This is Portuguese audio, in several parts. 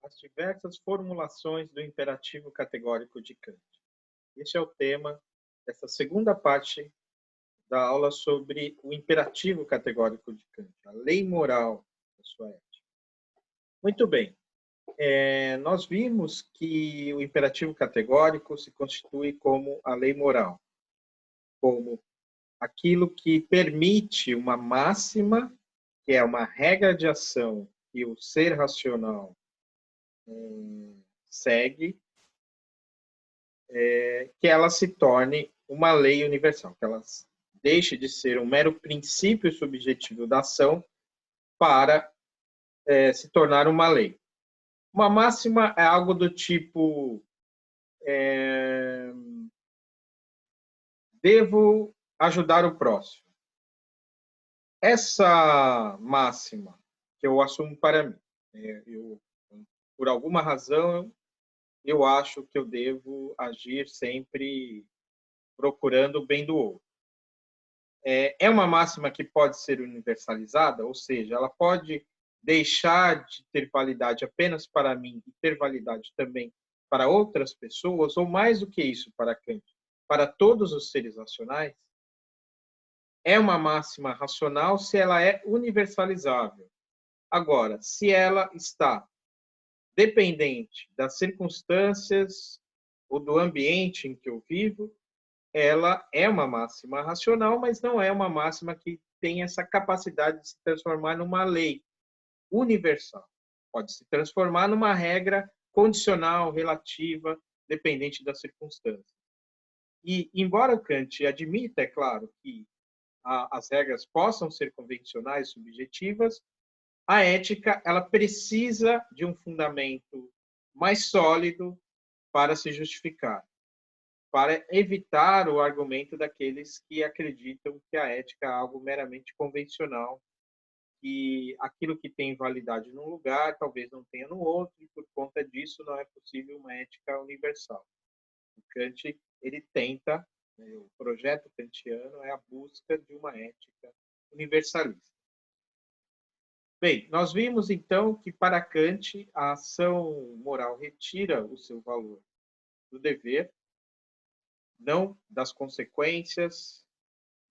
as diversas formulações do imperativo categórico de Kant. Este é o tema dessa segunda parte da aula sobre o imperativo categórico de Kant, a lei moral da sua ética. Muito bem. Nós vimos que o imperativo categórico se constitui como a lei moral, como aquilo que permite uma máxima, que é uma regra de ação que o ser racional segue, que ela se torne uma lei universal, que ela deixe de ser um mero princípio subjetivo da ação para se tornar uma lei. Uma máxima é algo do tipo devo ajudar o próximo. Essa máxima que eu assumo para mim, por alguma razão, eu acho que eu devo agir sempre procurando o bem do outro. É uma máxima que pode ser universalizada, ou seja, ela pode deixar de ter validade apenas para mim e ter validade também para outras pessoas, ou mais do que isso para Kant, para todos os seres racionais. É uma máxima racional se ela é universalizável. Agora, se ela está dependente das circunstâncias ou do ambiente em que eu vivo, ela é uma máxima racional, mas não é uma máxima que tem essa capacidade de se transformar numa lei universal. Pode se transformar numa regra condicional, relativa, dependente das circunstâncias. E, embora o Kant admita, é claro, que as regras possam ser convencionais, subjetivas, a ética ela precisa de um fundamento mais sólido para se justificar, para evitar o argumento daqueles que acreditam que a ética é algo meramente convencional, que aquilo que tem validade num lugar talvez não tenha no outro, e por conta disso não é possível uma ética universal. O Kant ele tenta, o projeto kantiano é a busca de uma ética universalista. Bem, nós vimos então que para Kant a ação moral retira o seu valor do dever, não das consequências,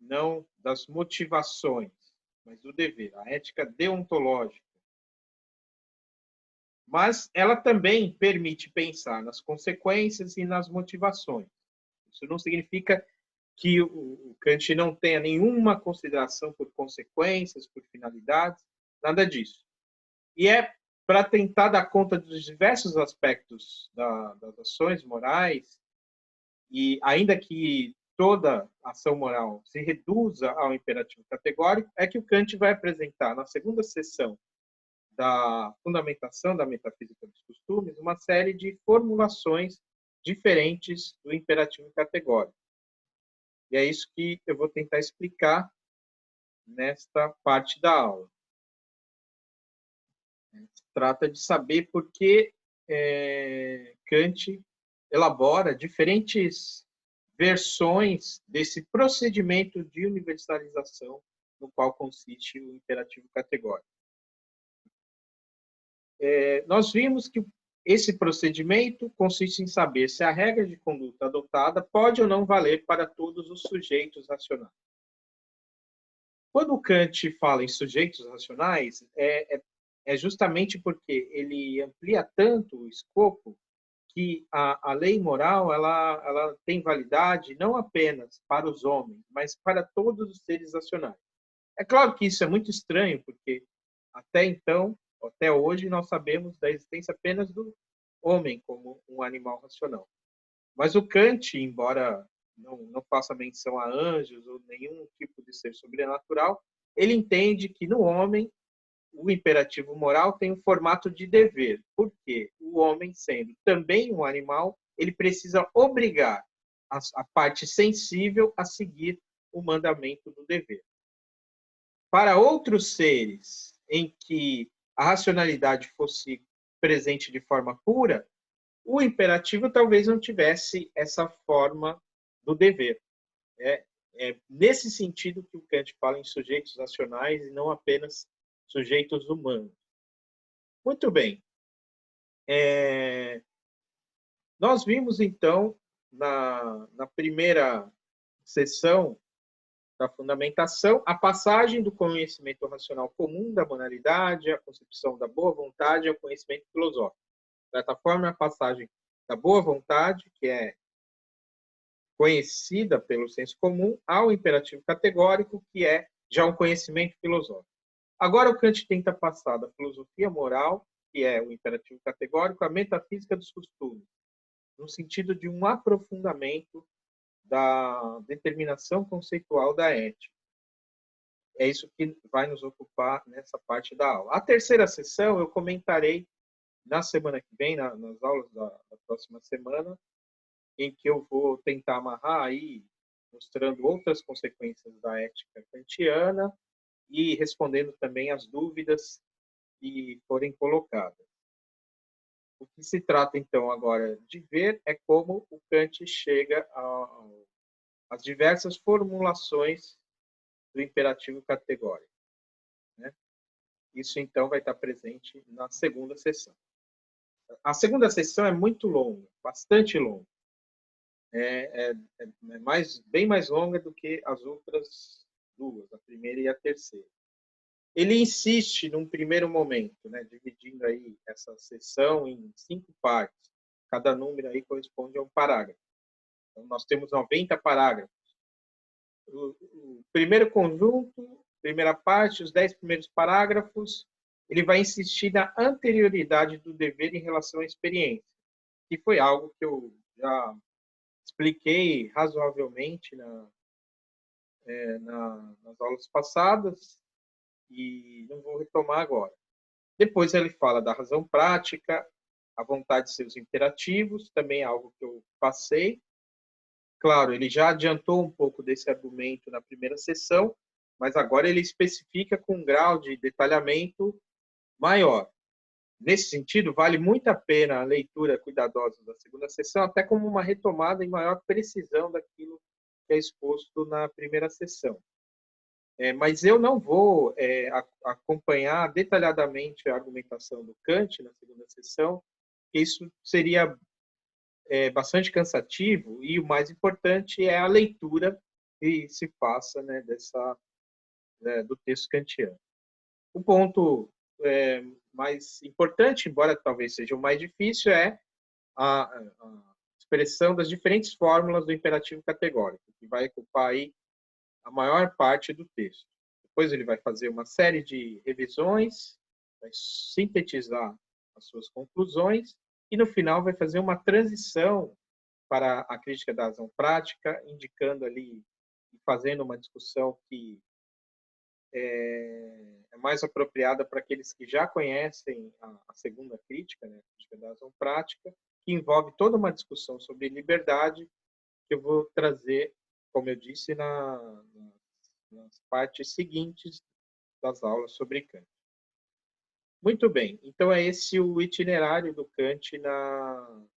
não das motivações, mas do dever, a ética deontológica. Mas ela também permite pensar nas consequências e nas motivações. Isso não significa que o Kant não tenha nenhuma consideração por consequências, por finalidades, nada disso. E é para tentar dar conta dos diversos aspectos das ações morais, e ainda que toda ação moral se reduza ao imperativo categórico, é que o Kant vai apresentar na segunda sessão da fundamentação da metafísica dos costumes uma série de formulações diferentes do imperativo categórico. E é isso que eu vou tentar explicar nesta parte da aula. Se trata de saber por que Kant elabora diferentes versões desse procedimento de universalização no qual consiste o imperativo categórico. Nós vimos que esse procedimento consiste em saber se a regra de conduta adotada pode ou não valer para todos os sujeitos racionais. Quando Kant fala em sujeitos racionais, é justamente porque ele amplia tanto o escopo que a lei moral ela tem validade não apenas para os homens, mas para todos os seres racionais. É claro que isso é muito estranho, porque até então, até hoje, nós sabemos da existência apenas do homem como um animal racional. Mas o Kant, embora não faça menção a anjos ou nenhum tipo de ser sobrenatural, ele entende que no homem o imperativo moral tem um formato de dever, porque o homem, sendo também um animal, ele precisa obrigar a parte sensível a seguir o mandamento do dever. Para outros seres em que a racionalidade fosse presente de forma pura, o imperativo talvez não tivesse essa forma do dever. É nesse sentido que o Kant fala em sujeitos racionais e não apenas sujeitos humanos. Muito bem. Nós vimos, então, na primeira sessão da fundamentação, a passagem do conhecimento racional comum da moralidade, a concepção da boa vontade ao conhecimento filosófico. De certa forma, a passagem da boa vontade, que é conhecida pelo senso comum, ao imperativo categórico, que é já um conhecimento filosófico. Agora, o Kant tenta passar da filosofia moral, que é o imperativo categórico, à metafísica dos costumes, no sentido de um aprofundamento da determinação conceitual da ética. É isso que vai nos ocupar nessa parte da aula. A terceira sessão eu comentarei na semana que vem, nas aulas da próxima semana, em que eu vou tentar amarrar aí, mostrando outras consequências da ética kantiana e respondendo também as dúvidas que forem colocadas. O que se trata, então, agora de ver é como o Kant chega às diversas formulações do imperativo categórico, né? Isso, então, vai estar presente na segunda sessão. A segunda sessão é muito longa, bastante longa. Bem mais longa do que as outras duas, a primeira e a terceira. Ele insiste, num primeiro momento, né, dividindo aí essa sessão em 5 partes. Cada número aí corresponde a um parágrafo. Então, nós temos 90 parágrafos. O primeiro conjunto, primeira parte, os 10 primeiros parágrafos, ele vai insistir na anterioridade do dever em relação à experiência, que foi algo que eu já expliquei razoavelmente nas aulas passadas e não vou retomar agora. Depois ele fala da razão prática, a vontade de seus imperativos, também é algo que eu passei. Claro, ele já adiantou um pouco desse argumento na primeira sessão, mas agora ele especifica com um grau de detalhamento maior. Nesse sentido, vale muito a pena a leitura cuidadosa da segunda sessão, até como uma retomada em maior precisão daquilo que é exposto na primeira sessão. Mas eu não vou acompanhar detalhadamente a argumentação do Kant na segunda sessão, porque isso seria bastante cansativo, e o mais importante é a leitura que se faça, né, do texto kantiano. O ponto mais importante, embora talvez seja o mais difícil, é a expressão das diferentes fórmulas do imperativo categórico, que vai ocupar aí a maior parte do texto. Depois ele vai fazer uma série de revisões, vai sintetizar as suas conclusões e, no final, vai fazer uma transição para a crítica da razão prática, indicando ali e fazendo uma discussão que é mais apropriada para aqueles que já conhecem a segunda crítica, né, a crítica da razão prática, que envolve toda uma discussão sobre liberdade, que eu vou trazer, como eu disse, nas partes seguintes das aulas sobre Kant. Muito bem, então é esse o itinerário do Kant na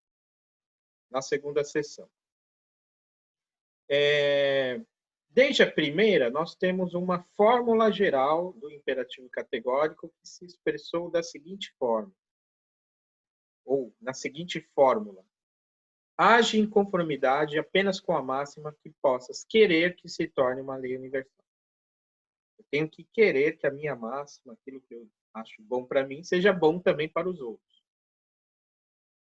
segunda sessão. Desde a primeira, nós temos uma fórmula geral do imperativo categórico que se expressou da seguinte forma, ou na seguinte fórmula: age em conformidade apenas com a máxima que possas querer que se torne uma lei universal. Eu tenho que querer que a minha máxima, aquilo que eu acho bom para mim, seja bom também para os outros.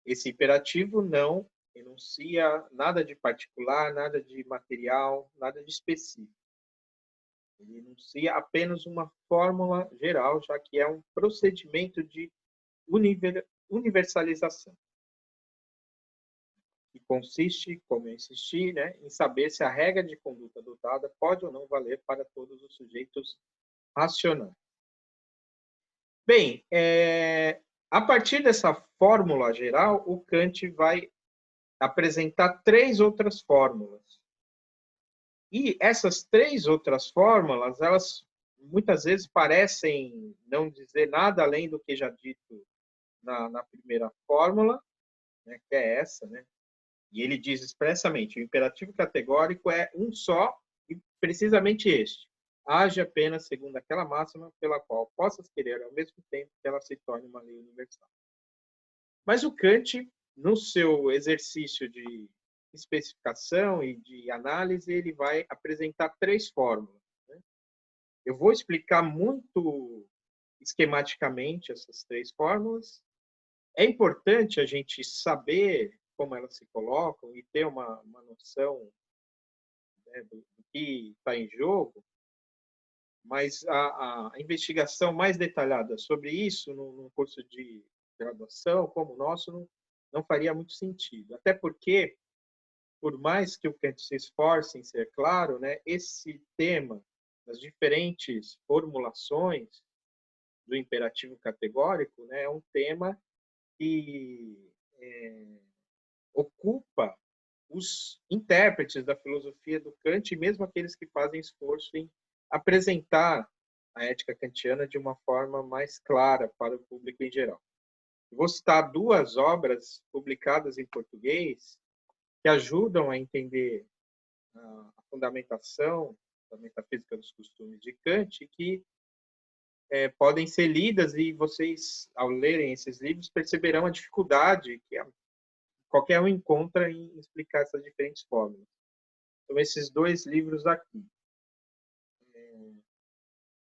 Esse imperativo não enuncia nada de particular, nada de material, nada de específico. Ele enuncia apenas uma fórmula geral, já que é um procedimento de universalização, que consiste, como eu insisti, né, em saber se a regra de conduta adotada pode ou não valer para todos os sujeitos racionais. Bem, a partir dessa fórmula geral, o Kant vai apresentar 3 outras fórmulas. E essas 3 outras fórmulas, elas muitas vezes parecem não dizer nada além do que já dito na primeira fórmula, né, que é essa, né? E ele diz expressamente: o imperativo categórico é um só e precisamente este: age apenas segundo aquela máxima pela qual possas querer ao mesmo tempo que ela se torne uma lei universal. Mas o Kant, no seu exercício de especificação e de análise, ele vai apresentar 3 fórmulas, né? Eu vou explicar muito esquematicamente essas 3 fórmulas. É importante a gente saber como elas se colocam e ter uma noção, né, do que está em jogo, mas a investigação mais detalhada sobre isso num curso de graduação como o nosso não faria muito sentido. Até porque, por mais que o Kant se esforce em ser claro, né, esse tema das diferentes formulações do imperativo categórico, né, é um tema que ocupa os intérpretes da filosofia do Kant, e mesmo aqueles que fazem esforço em apresentar a ética kantiana de uma forma mais clara para o público em geral. Eu vou citar 2 obras publicadas em português que ajudam a entender a fundamentação da metafísica dos costumes de Kant, que podem ser lidas, e vocês, ao lerem esses livros, perceberão a dificuldade que qualquer um encontra em explicar essas diferentes fórmulas. Então, esses 2 livros aqui.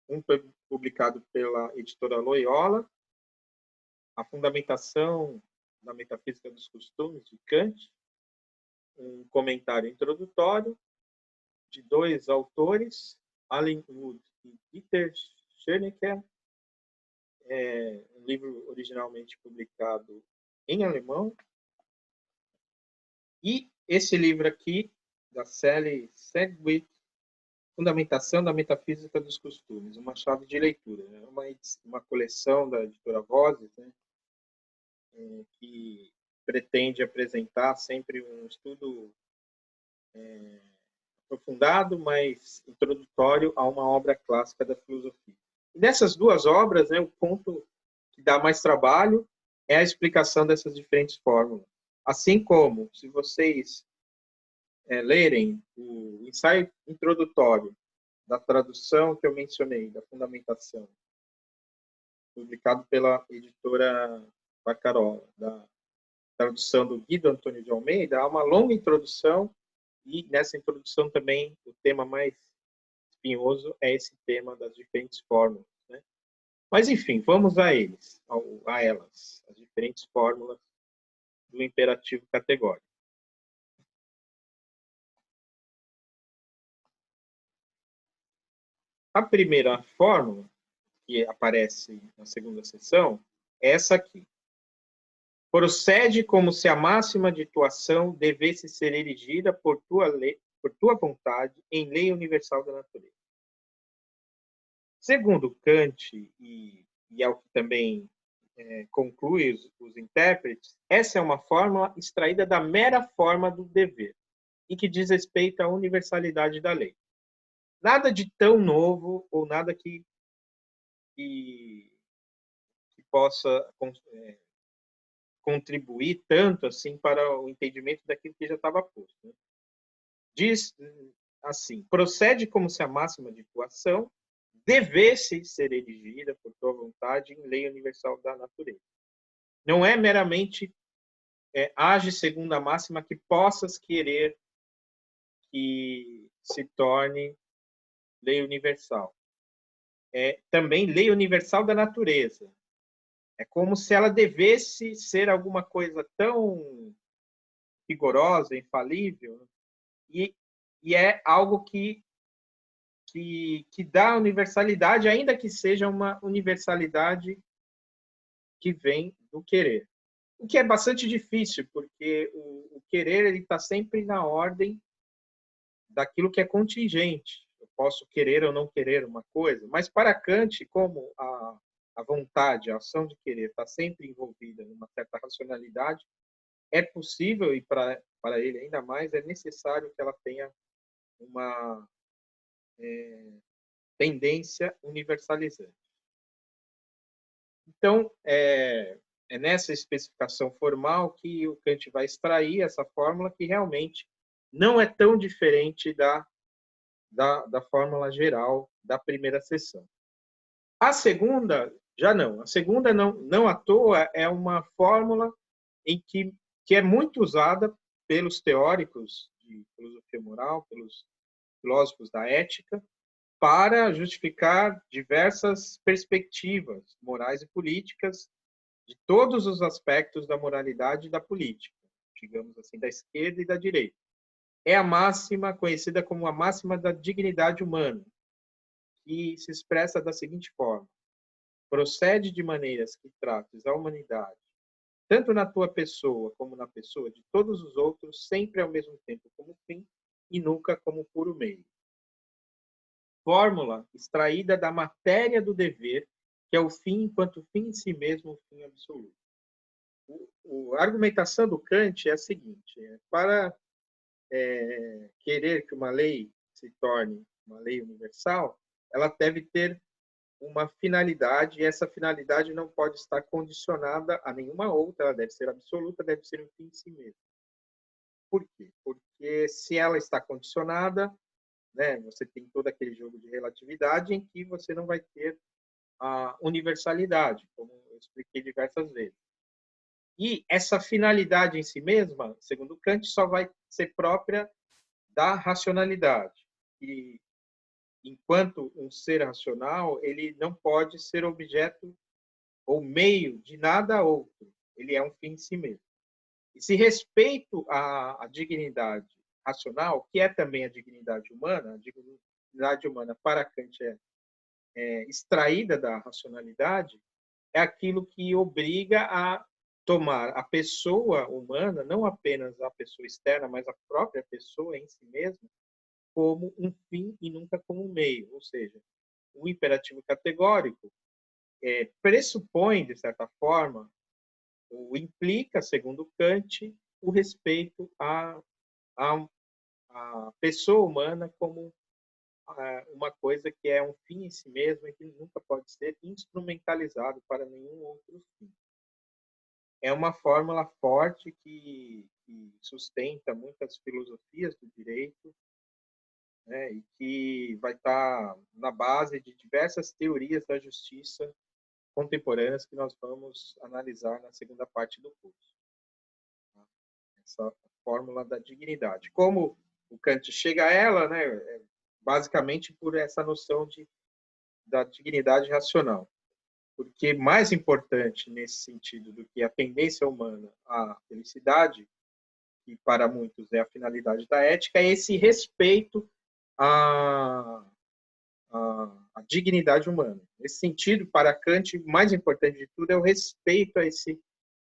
Um foi publicado pela editora Loyola, A Fundamentação da Metafísica dos Costumes, de Kant, um comentário introdutório de 2 autores, Alan Wood e Dieter Schoenecker, um livro originalmente publicado em alemão, e esse livro aqui, da Sally Sedgwick, Fundamentação da Metafísica dos Costumes, uma chave de leitura. É uma coleção da editora Vozes, né, que pretende apresentar sempre um estudo aprofundado, mas introdutório a uma obra clássica da filosofia. E nessas 2 obras, né, o ponto que dá mais trabalho é a explicação dessas diferentes fórmulas. Assim como, se vocês lerem o ensaio introdutório da tradução que eu mencionei, da fundamentação, publicado pela editora Bacarola, da tradução do Guido Antônio de Almeida, há uma longa introdução, e nessa introdução também o tema mais espinhoso é esse tema das diferentes fórmulas, né? Mas, enfim, vamos a elas, as diferentes fórmulas do imperativo categórico. A primeira fórmula, que aparece na segunda seção, é essa aqui. Procede como se a máxima de tua ação devesse ser erigida por tua vontade em lei universal da natureza. Segundo Kant, e é o que também conclui os intérpretes, essa é uma fórmula extraída da mera forma do dever e que diz respeito à universalidade da lei. Nada de tão novo ou nada que possa contribuir tanto assim para o entendimento daquilo que já estava posto, né? Diz assim: procede como se a máxima de tua ação devesse ser erigida por tua vontade em lei universal da natureza. Não é meramente age segundo a máxima que possas querer que se torne lei universal. É também lei universal da natureza. É como se ela devesse ser alguma coisa tão rigorosa, infalível, e é algo que dá universalidade, ainda que seja uma universalidade que vem do querer. O que é bastante difícil, porque o querer ele está sempre na ordem daquilo que é contingente. Eu posso querer ou não querer uma coisa, mas para Kant, como a vontade, a ação de querer está sempre envolvida numa certa racionalidade, é possível, e para ele ainda mais, é necessário que ela tenha uma tendência universalizante. Então, é nessa especificação formal que o Kant vai extrair essa fórmula, que realmente não é tão diferente da fórmula geral da primeira seção. A segunda, já não. A segunda, não à toa, é uma fórmula que é muito usada pelos teóricos de filosofia moral, pelos filósofos da ética, para justificar diversas perspectivas morais e políticas de todos os aspectos da moralidade e da política, digamos assim, da esquerda e da direita. É a máxima conhecida como a máxima da dignidade humana, que se expressa da seguinte forma: procede de maneiras que trates a humanidade, tanto na tua pessoa como na pessoa de todos os outros, sempre ao mesmo tempo como fim e nunca como puro meio. Fórmula extraída da matéria do dever, que é o fim enquanto fim em si mesmo, o fim absoluto. A argumentação do Kant é a seguinte: para querer que uma lei se torne uma lei universal, ela deve ter uma finalidade, e essa finalidade não pode estar condicionada a nenhuma outra, ela deve ser absoluta, deve ser um fim em si mesmo. Por quê? Porque se ela está condicionada, né, você tem todo aquele jogo de relatividade em que você não vai ter a universalidade, como eu expliquei diversas vezes. E essa finalidade em si mesma, segundo Kant, só vai ser própria da racionalidade. E enquanto um ser racional, ele não pode ser objeto ou meio de nada outro. Ele é um fim em si mesmo. E se respeito à dignidade racional, que é também a dignidade humana para Kant é extraída da racionalidade, é aquilo que obriga a tomar a pessoa humana, não apenas a pessoa externa, mas a própria pessoa em si mesma, como um fim e nunca como um meio. Ou seja, o imperativo categórico pressupõe, de certa forma, ou implica, segundo Kant, o respeito à pessoa humana como uma coisa que é um fim em si mesmo e que nunca pode ser instrumentalizado para nenhum outro fim. É uma fórmula forte que sustenta muitas filosofias do direito, né, e que vai estar na base de diversas teorias da justiça contemporâneas que nós vamos analisar na segunda parte do curso. Essa fórmula da dignidade. Como o Kant chega a ela, né, basicamente por essa noção da dignidade racional. Porque mais importante nesse sentido do que a tendência humana à felicidade, que para muitos é a finalidade da ética, é esse respeito à dignidade humana. Nesse sentido, para Kant, o mais importante de tudo é o respeito a esse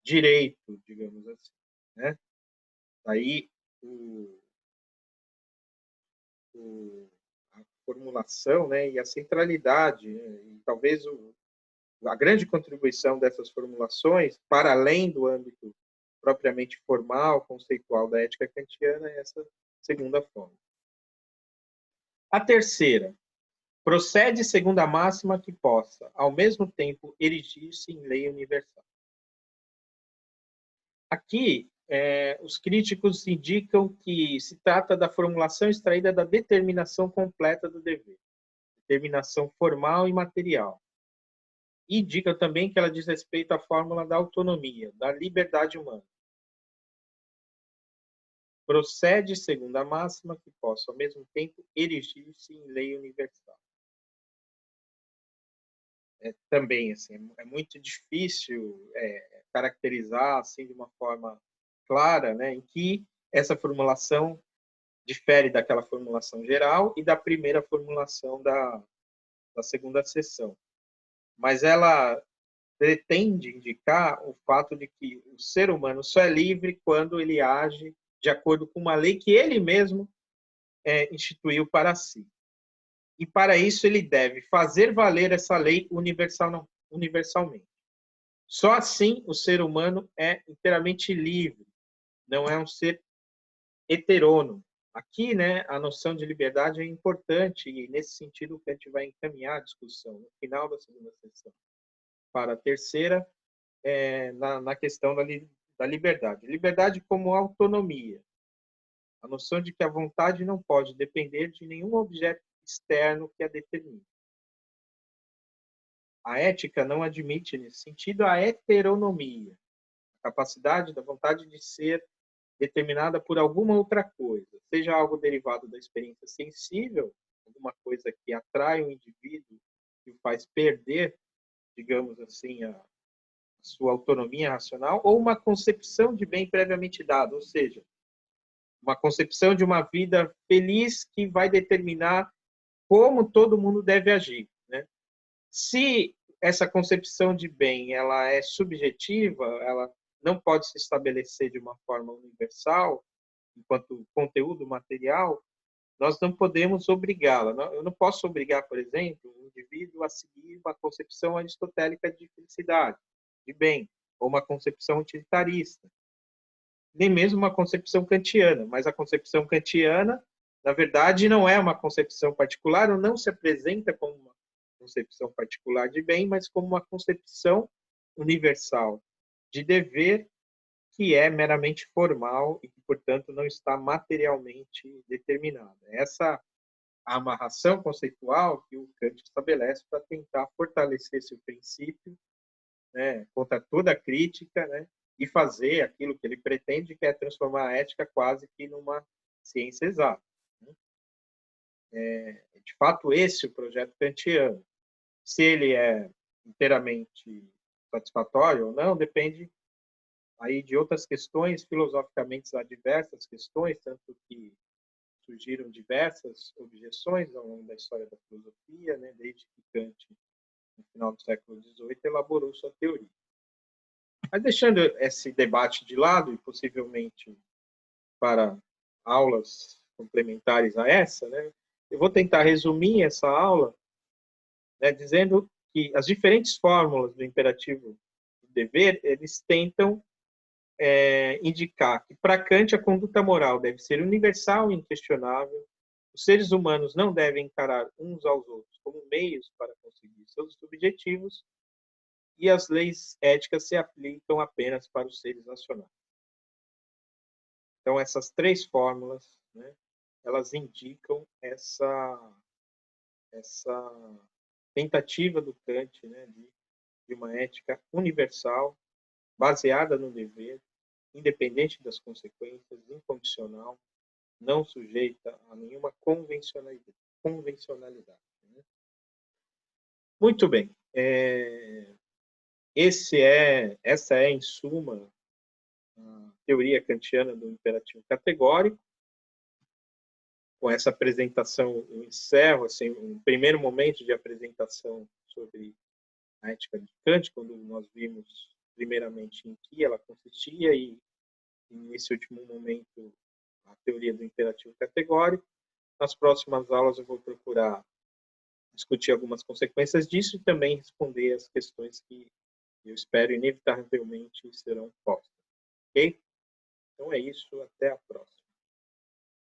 direito, digamos assim, né? Aí a formulação, né, e a centralidade, né, e talvez a grande contribuição dessas formulações, para além do âmbito propriamente formal, conceitual da ética kantiana, é essa segunda forma. A terceira, procede segundo a máxima que possa, ao mesmo tempo, erigir-se em lei universal. Aqui, os críticos indicam que se trata da formulação extraída da determinação completa do dever, determinação formal e material. E indicam também que ela diz respeito à fórmula da autonomia, da liberdade humana. Procede segundo a máxima que possa, ao mesmo tempo, erigir-se em lei universal. Também, assim, é muito difícil caracterizar assim de uma forma clara, né, em que essa formulação difere daquela formulação geral e da primeira formulação da segunda seção. Mas ela pretende indicar o fato de que o ser humano só é livre quando ele age de acordo com uma lei que ele mesmo instituiu para si. E para isso ele deve fazer valer essa lei universalmente. Só assim o ser humano é inteiramente livre, não é um ser heterônomo. Aqui, né, a noção de liberdade é importante e nesse sentido que a gente vai encaminhar a discussão no final da segunda sessão para a terceira, na questão da liberdade. Liberdade como autonomia. A noção de que a vontade não pode depender de nenhum objeto externo que a determine. A ética não admite, nesse sentido, a heteronomia, capacidade, da vontade de ser determinada por alguma outra coisa, seja algo derivado da experiência sensível, alguma coisa que atrai o indivíduo e o faz perder, digamos assim, a sua autonomia racional, ou uma concepção de bem previamente dada, ou seja, uma concepção de uma vida feliz que vai determinar como todo mundo deve agir, né? Se essa concepção de bem ela é subjetiva, ela não pode se estabelecer de uma forma universal, enquanto conteúdo material, nós não podemos obrigá-la. Eu não posso obrigar, por exemplo, um indivíduo a seguir uma concepção aristotélica de felicidade, de bem, ou uma concepção utilitarista, nem mesmo uma concepção kantiana, mas a concepção kantiana, na verdade, não é uma concepção particular, ou não se apresenta como uma concepção particular de bem, mas como uma concepção universal de dever que é meramente formal e que, portanto, não está materialmente determinada. Essa amarração conceitual que o Kant estabelece para tentar fortalecer seu princípio, né, contra toda a crítica, né, e fazer aquilo que ele pretende, que é transformar a ética quase que numa ciência exata. De fato, esse é o projeto kantiano. Se ele é inteiramente satisfatório ou não, depende aí de outras questões, filosoficamente adversas questões, tanto que surgiram diversas objeções ao longo da história da filosofia, né, desde que Kant, no final do século XVIII, elaborou sua teoria. Mas deixando esse debate de lado, e possivelmente para aulas complementares a essa, né, eu vou tentar resumir essa aula, né, dizendo que as diferentes fórmulas do imperativo do dever, eles tentam indicar que, para Kant, a conduta moral deve ser universal e inquestionável, os seres humanos não devem encarar uns aos outros como meios para conseguir seus objetivos, e as leis éticas se aplicam apenas para os seres nacionais. Então, essas três fórmulas, né, elas indicam essa tentativa do Kant, né, de uma ética universal, baseada no dever, independente das consequências, incondicional, não sujeita a nenhuma convencionalidade. Né? Muito bem. Essa é, em suma, a teoria kantiana do imperativo categórico. Com essa apresentação, eu encerro assim, um primeiro momento de apresentação sobre a ética de Kant, quando nós vimos, primeiramente, em que ela consistia e, nesse último momento, a teoria do imperativo categórico. Nas próximas aulas eu vou procurar discutir algumas consequências disso e também responder as questões que eu espero inevitavelmente serão postas. Ok? Então é isso, até a próxima.